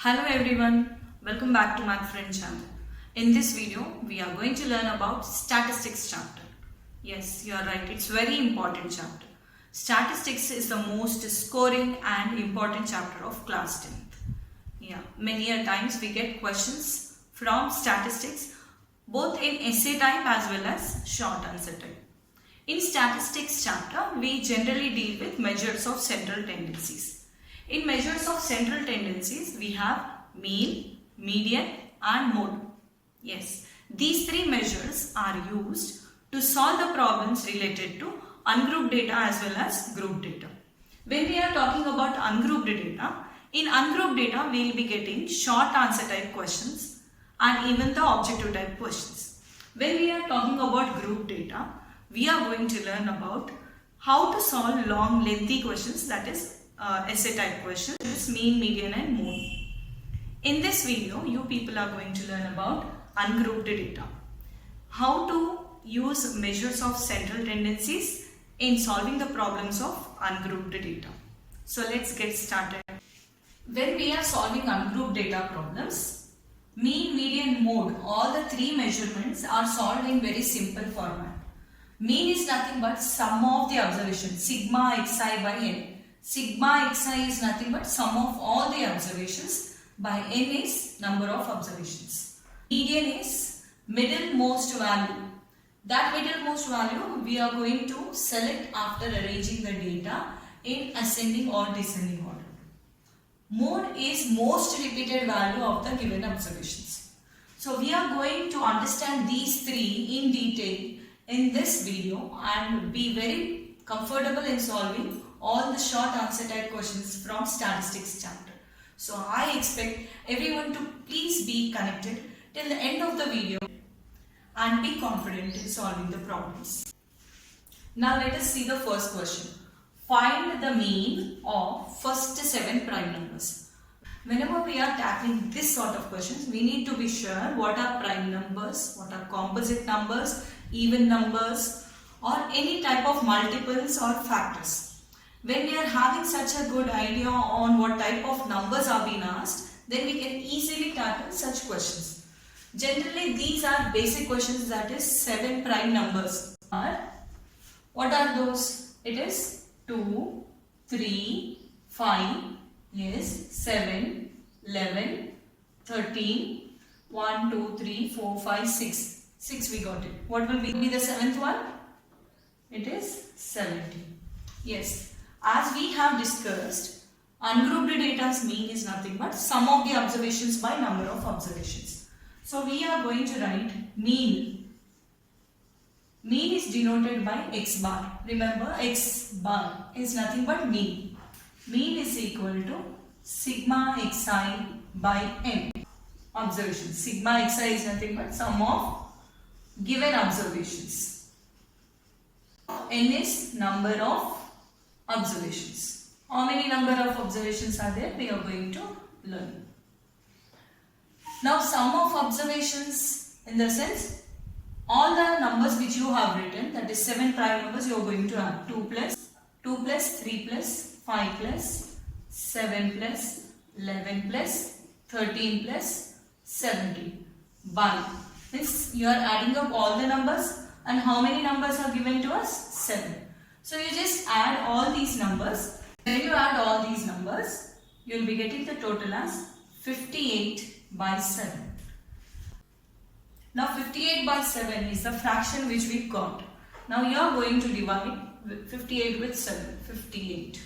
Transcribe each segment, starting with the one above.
Hello everyone, welcome back to my friend channel. In this video, we are going to learn about statistics chapter. Yes, you are right, it's very important chapter. Statistics is the most scoring and important chapter of class 10th. Yeah, many a times we get questions from statistics both in essay type as well as short answer type. In statistics chapter, we generally deal with measures of central tendencies. In measures of central tendencies, we have mean, median and mode. Yes, these three measures are used to solve the problems related to ungrouped data as well as grouped data. When we are talking about ungrouped data, in ungrouped data we will be getting short answer type questions and even the objective type questions. When we are talking about grouped data, we are going to learn about how to solve long lengthy questions, that is essay type questions, mean, median and mode. In this video, you people are going to learn about ungrouped data. How to use measures of central tendencies in solving the problems of ungrouped data. So let's get started. When we are solving ungrouped data problems, mean, median, mode, all the three measurements are solved in very simple format. Mean is nothing but sum of the observations, sigma xi by n. Sigma xi is nothing but sum of all the observations by n is number of observations. Median is middlemost value. That middlemost value we are going to select after arranging the data in ascending or descending order. Mode is most repeated value of the given observations. So we are going to understand these three in detail in this video and be very comfortable in solving all the short answer type questions from statistics chapter. So I expect everyone to please be connected till the end of the video and be confident in solving the problems. Now let us see the first question. Find the mean of first 7 prime numbers. Whenever we are tackling this sort of questions, we need to be sure what are prime numbers, what are composite numbers, even numbers or any type of multiples or factors. When we are having such a good idea on what type of numbers are being asked, then we can easily tackle such questions. Generally, these are basic questions, that is 7 prime numbers. What are those? It is 2, 3, 5, yes, 7, 11, 13, 1, 2, 3, 4, 5, 6. 6 we got it. What will be the 7th one? It is 70. Yes. As we have discussed, ungrouped data's mean is nothing but sum of the observations by number of observations. So we are going to write mean. Mean is denoted by x bar. Remember, x bar is nothing but mean. Mean is equal to sigma xi by n. Observations. Sigma xi is nothing but sum of given observations. N is number of observations. How many number of observations are there? We are going to learn. Now sum of observations in the sense all the numbers which you have written, that is 7 prime numbers, you are going to add 2 plus 3 plus 5 plus 7 plus 11 plus 13 plus 17 by. Means you are adding up all the numbers, and how many numbers are given to us? 7. So you just add all these numbers. When you add all these numbers, you will be getting the total as 58 by 7. Now 58 by 7 is the fraction which we got. Now you are going to divide 58 with 7. 58.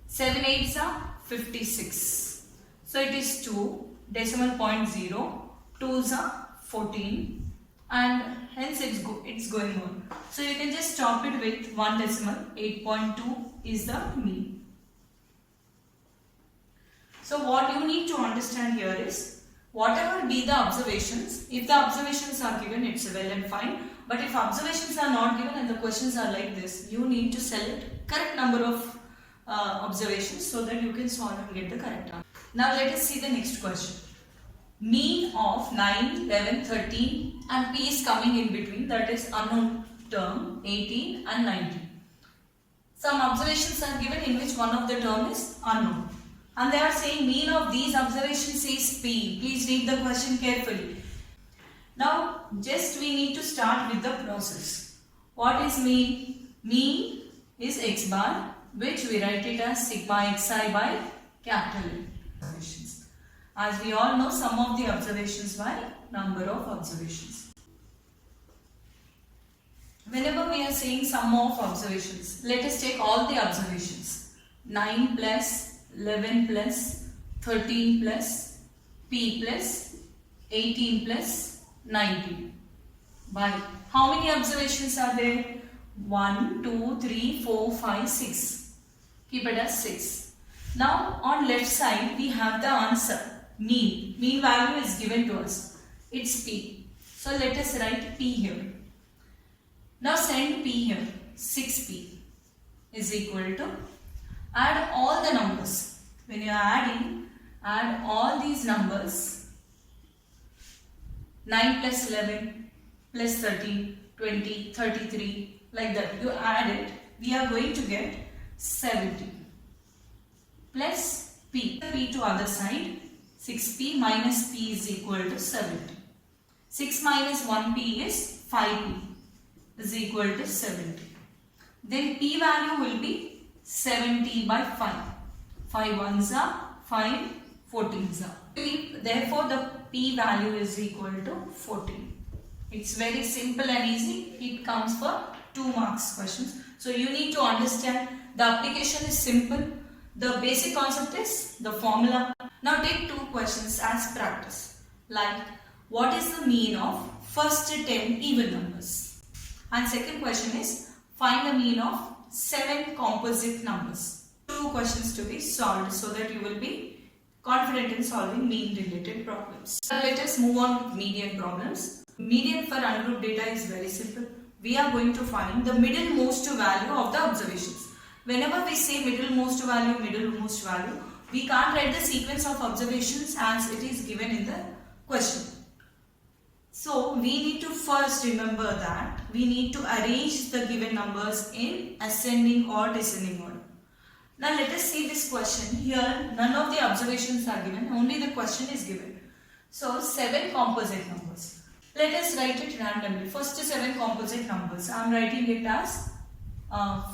7 8s are 56. So it is 2, decimal point 0, 2s are 14. And hence it's going on. So you can just stop it with 1 decimal. 8.2 is the mean. So what you need to understand here is, whatever be the observations, if the observations are given, it's well and fine. But if observations are not given and the questions are like this, you need to select correct number of observations so that you can solve and get the correct answer. Now let us see the next question. Mean of 9, 11, 13 and p is coming in between, that is unknown term 18 and 19. Some observations are given in which one of the term is unknown. And they are saying mean of these observations is P. Please read the question carefully. Now just we need to start with the process. What is mean? Mean is x bar, which we write it as sigma xi by capital N. Observations. As we all know, sum of the observations by number of observations. Whenever we are saying sum of observations, let us take all the observations. 9 plus 11 plus 13 plus P plus 18 plus 19 by how many observations are there? 1, 2, 3, 4, 5, 6. Keep it as 6. Now on left side we have the answer mean. Mean value is given to us. It's P. So let us write P here. Now send P here. 6P is equal to, add all the numbers. When you are adding, add all these numbers. 9 plus 11 plus 13, 20, 33, like that. You add it, we are going to get 70 plus P. P to other side, 6P minus P is equal to 70. 6 minus 1P is 5P is equal to 70. Then P value will be 70 by 5. 5 ones are 5, 14s are. Therefore, the P value is equal to 14. It's very simple and easy. It comes for 2 marks questions. So you need to understand the application is simple. The basic concept is the formula. Now take 2 questions as practice. Like, what is the mean of first 10 even numbers? And second question is, find the mean of 7 composite numbers. 2 questions to be solved so that you will be confident in solving mean related problems. Now let us move on with median problems. Median for ungrouped data is very simple. We are going to find the middlemost value of the observations. Whenever we say middlemost value, we can't write the sequence of observations as it is given in the question. So we need to first remember that we need to arrange the given numbers in ascending or descending order. Now let us see this question. Here none of the observations are given, only the question is given. So 7 composite numbers. Let us write it randomly. First 7 composite numbers. I am writing it as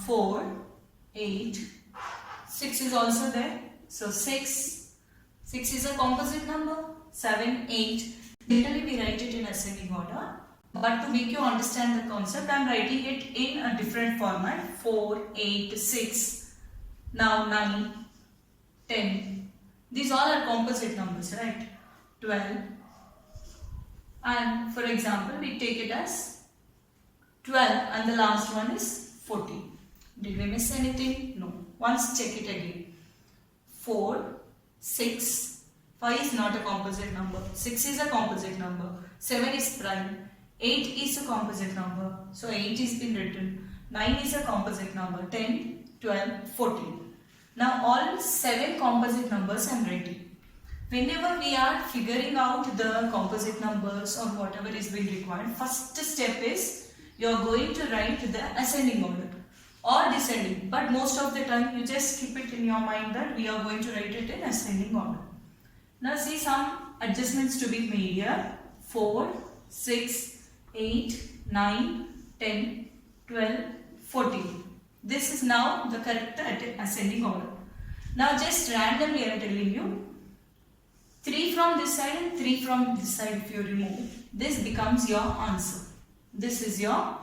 4, 8, 6 is also there. So 6 is a composite number. 7, 8. Literally we write it in ascending order. But to make you understand the concept, I am writing it in a different format. 4, 8, 6. Now 9, 10. These all are composite numbers, right? 12. And for example, we take it as 12 and the last one is 14. Did we miss anything? No. Once check it again. 4, 6. 5 is not a composite number. 6 is a composite number. 7 is prime. 8 is a composite number. So 8 is been written. 9 is a composite number. 10, 12, 14. Now all 7 composite numbers I am writing. Whenever we are figuring out the composite numbers or whatever is being required, first step is you are going to write the ascending order or descending. But most of the time you just keep it in your mind that we are going to write it in ascending order. Now see some adjustments to be made here. 4, 6, 8, 9, 10, 12, 14. This is now the correct ascending order. Now just randomly I am telling you, 3 from this side and 3 from this side if you remove, this becomes your answer. This is your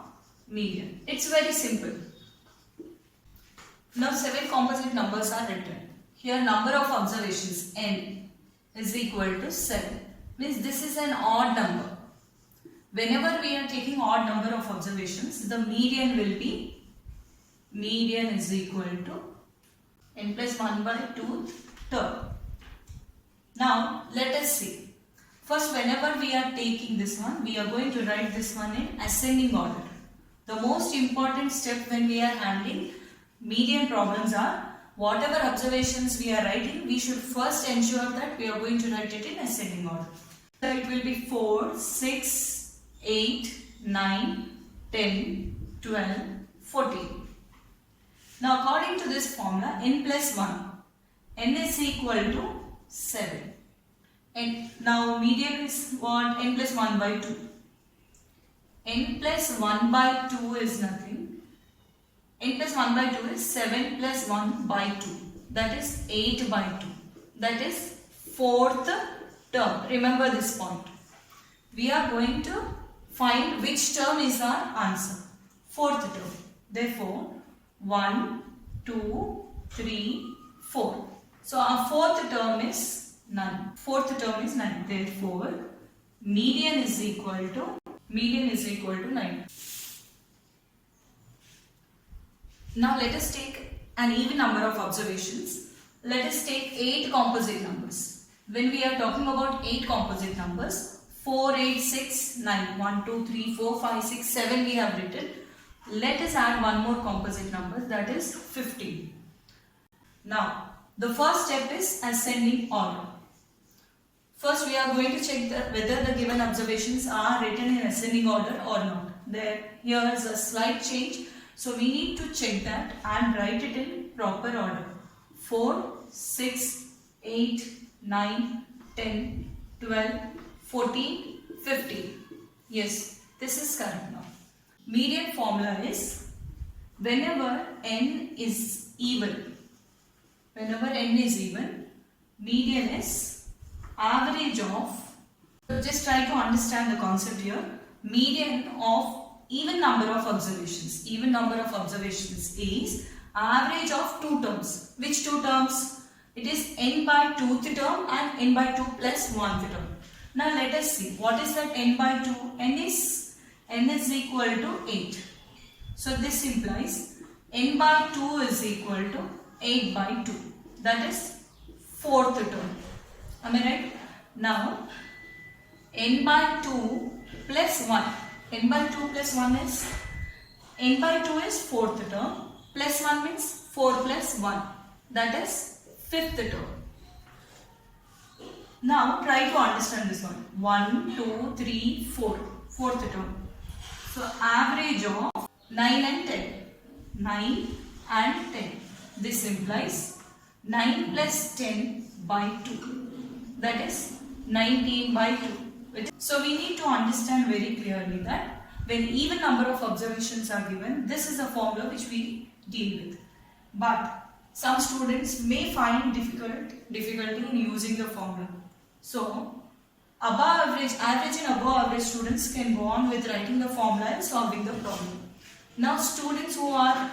median. It's very simple. Now 7 composite numbers are written. Here number of observations n is equal to 7. Means this is an odd number. Whenever we are taking odd number of observations, the median will be, median is equal to n plus 1 by 2 term. Now let us see. First, whenever we are taking this one, we are going to write this one in ascending order. The most important step when we are handling median problems are, whatever observations we are writing, we should first ensure that we are going to write it in ascending order. So it will be 4, 6, 8, 9, 10, 12, 14. Now according to this formula, n plus 1. n is equal to 7. And now median is what? N plus 1 by 2. N plus 1 by 2 is nothing. N plus 1 by 2 is 7 plus 1 by 2. That is 8 by 2. That is fourth term. Remember this point. We are going to find which term is our answer. Fourth term. Therefore, 1, 2, 3, 4. So our fourth term is none. Fourth term is 9. Therefore, median is equal to 9. Now let us take an even number of observations. Let us take 8 composite numbers. When we are talking about 8 composite numbers, 4, 8, 6, 9, 1, 2, 3, 4, 5, 6, 7 we have written. Let us add one more composite number, that is 15. Now, the first step is ascending order. First, we are going to check whether the given observations are written in ascending order or not. Here is a slight change. So, we need to check that and write it in proper order. 4, 6, 8, 9, 10, 12, 14, 15. Yes, this is correct now. Median formula is whenever n is even, median is average of, so just try to understand the concept here, median of even number of observations. Even number of observations is average of 2 terms. Which 2 terms? It is n by 2th term and n by 2 plus 1th term. Now let us see what is that n by 2. n is equal to 8. So this implies n by 2 is equal to 8 by 2. That is 4th term. Am I right? Now n by 2 plus 1. n by 2 plus 1 is, n by 2 is 4th term, plus 1 means 4 plus 1. That is 5th term. Now try to understand this one. 1, 2, 3, 4. 4th term. So average of 9 and 10. 9 and 10. This implies 9 plus 10 by 2. That is 19 by 2. So we need to understand very clearly that when even number of observations are given, this is a formula which we deal with. But some students may find difficulty in using the formula. So average and above average students can go on with writing the formula and solving the problem. Now students who are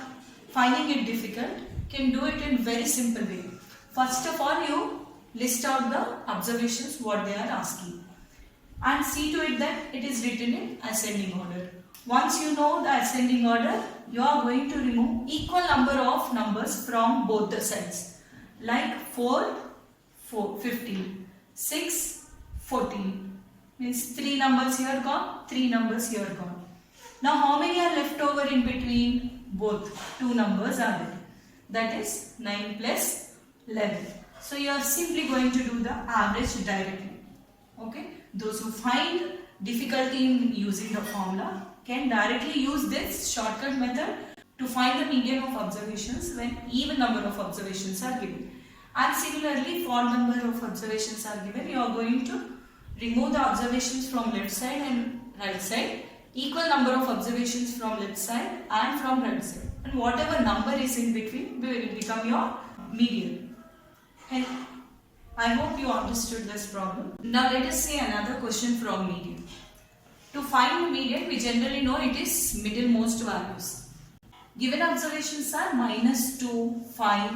finding it difficult can do it in very simple way. First of all, you list out the observations what they are asking and see to it that it is written in ascending order. Once you know the ascending order, you are going to remove equal number of numbers from both the sides. Like 4, 15, 6, 14. Means 3 numbers here gone, 3 numbers here gone. Now how many are left over in between? Both. 2 numbers are there. That is 9 plus 11. So you are simply going to do the average directly. Okay. Those who find difficulty in using the formula can directly use this shortcut method to find the median of observations when even number of observations are given. And similarly, if odd number of observations are given, you are going to remove the observations from left side and right side. Equal number of observations from left side and from right side. And whatever number is in between will become your median. And I hope you understood this problem. Now let us see another question from median. To find median, we generally know it is middlemost values. Given observations are -2, 5,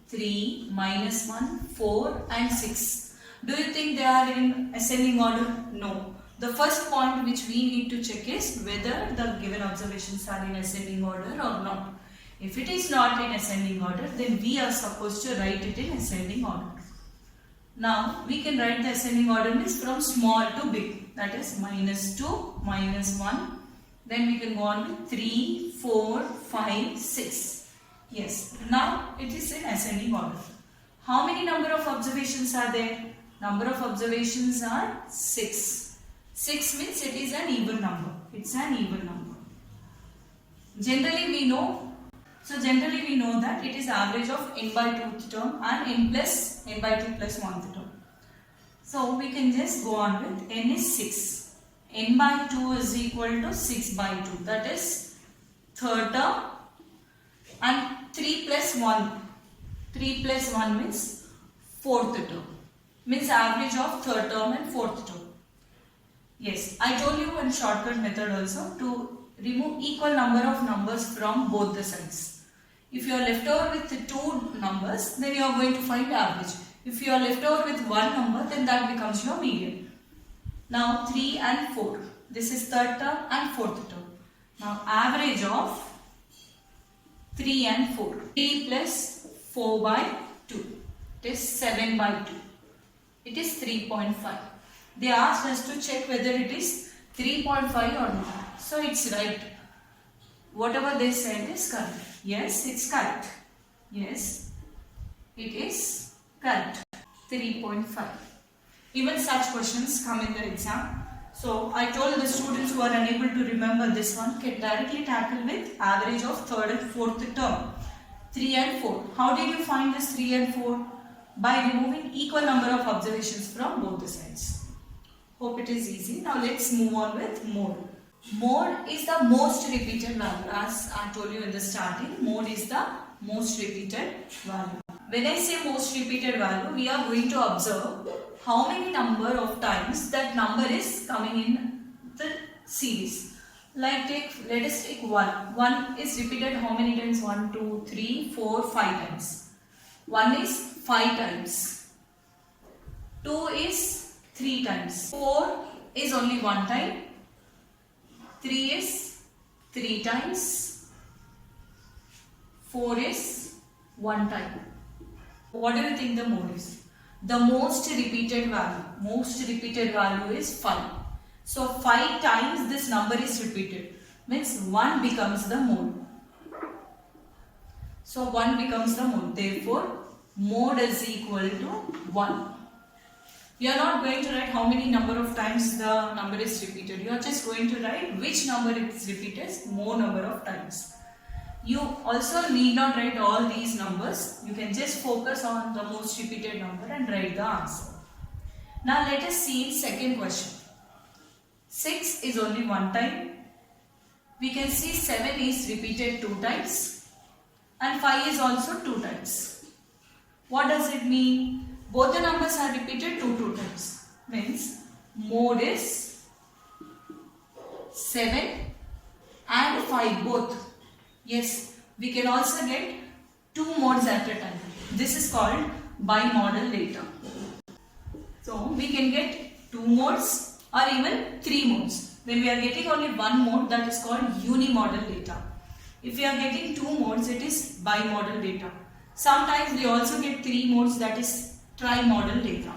3, -1, 4 and 6. Do you think they are in ascending order? No. The first point which we need to check is whether the given observations are in ascending order or not. If it is not in ascending order, then we are supposed to write it in ascending order. Now we can write the ascending order means from small to big. That is -2, -1. Then we can go on with 3, 4, 5, 6. Yes. Now it is in ascending order. How many number of observations are there? Number of observations are 6. 6 means it is an even number. It's an even number. Generally we know So generally we know that it is average of n by 2th term and n by 2 plus 1th term. So we can just go on with n is 6. N by 2 is equal to 6 by 2. That is third term, and 3 plus 1. 3 plus 1 means fourth term. Means average of third term and fourth term. Yes, I told you in shortcut method also to remove equal number of numbers from both the sides. If you are left over with 2 numbers, then you are going to find average. If you are left over with 1 number, then that becomes your median. Now 3 and 4. This is third term and fourth term. Now average of 3 and 4. 3 plus 4 by 2. It is 7 by 2. It is 3.5. They asked us to check whether it is 3.5 or not. So it's right. Whatever they said is correct. Yes, it's correct. Yes, it is correct. 3.5. Even such questions come in the exam. So I told the students who are unable to remember this one can directly tackle with average of third and fourth term. 3 and 4. How did you find this 3 and 4? By removing equal number of observations from both the sides. Hope it is easy. Now let's move on with mode. Mode is the most repeated value. As I told you in the starting, mode is the most repeated value. When I say most repeated value, we are going to observe how many number of times that number is coming in the series. Like let us take 1. 1 is repeated how many times? 1, 2, 3, 4, 5 times. 1 is 5 times. 2 is 3 times. 4 is only 1 time. 3 is 3 times. 4 is 1 time. What do you think the mode is? The most repeated value. Most repeated value is 5. So 5 times this number is repeated. Means 1 becomes the mode. So 1 becomes the mode. Therefore, mode is equal to 1. You are not going to write how many number of times the number is repeated. You are just going to write which number is repeated more number of times. You also need not write all these numbers. You can just focus on the most repeated number and write the answer. Now let us see second question. 6 is only 1 time. We can see 7 is repeated 2 times. And 5 is also 2 times. What does it mean? Both the numbers are repeated 2 times. Means mode is 7 and 5 both. Yes, we can also get 2 modes at a time. This is called bimodal data. So we can get 2 modes or even 3 modes. When we are getting only 1 mode, that is called unimodal data. If we are getting 2 modes, it is bimodal data. Sometimes we also get 3 modes, that is trimodal data.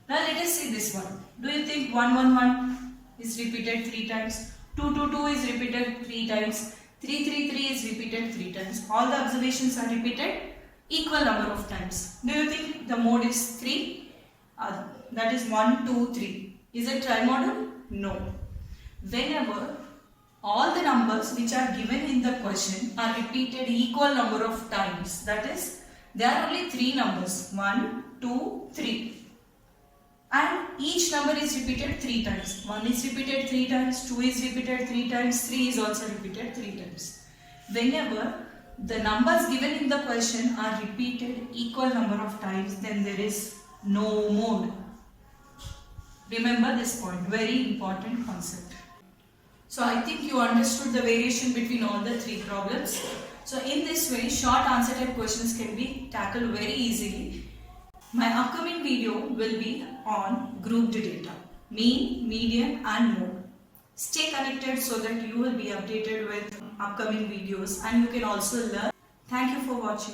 Now let us see this one. Do you think 1, 1, 1 is repeated 3 times? 2, 2, 2 is repeated 3 times. 3, 3, 3 is repeated 3 times. All the observations are repeated equal number of times. Do you think the mode is 3? That is 1, 2, 3. Is it trimodal? No. Whenever all the numbers which are given in the question are repeated equal number of times, that is, there are only 3 numbers, 1, 2, 3. And each number is repeated 3 times. 1 is repeated 3 times, 2 is repeated 3 times, 3 is also repeated 3 times. Whenever the numbers given in the question are repeated equal number of times, then there is no mode. Remember this point, very important concept. So I think you understood the variation between all the 3 problems. So in this way, short answer type questions can be tackled very easily. My upcoming video will be on grouped data, mean, median and mode. Stay connected so that you will be updated with upcoming videos and you can also learn. Thank you for watching.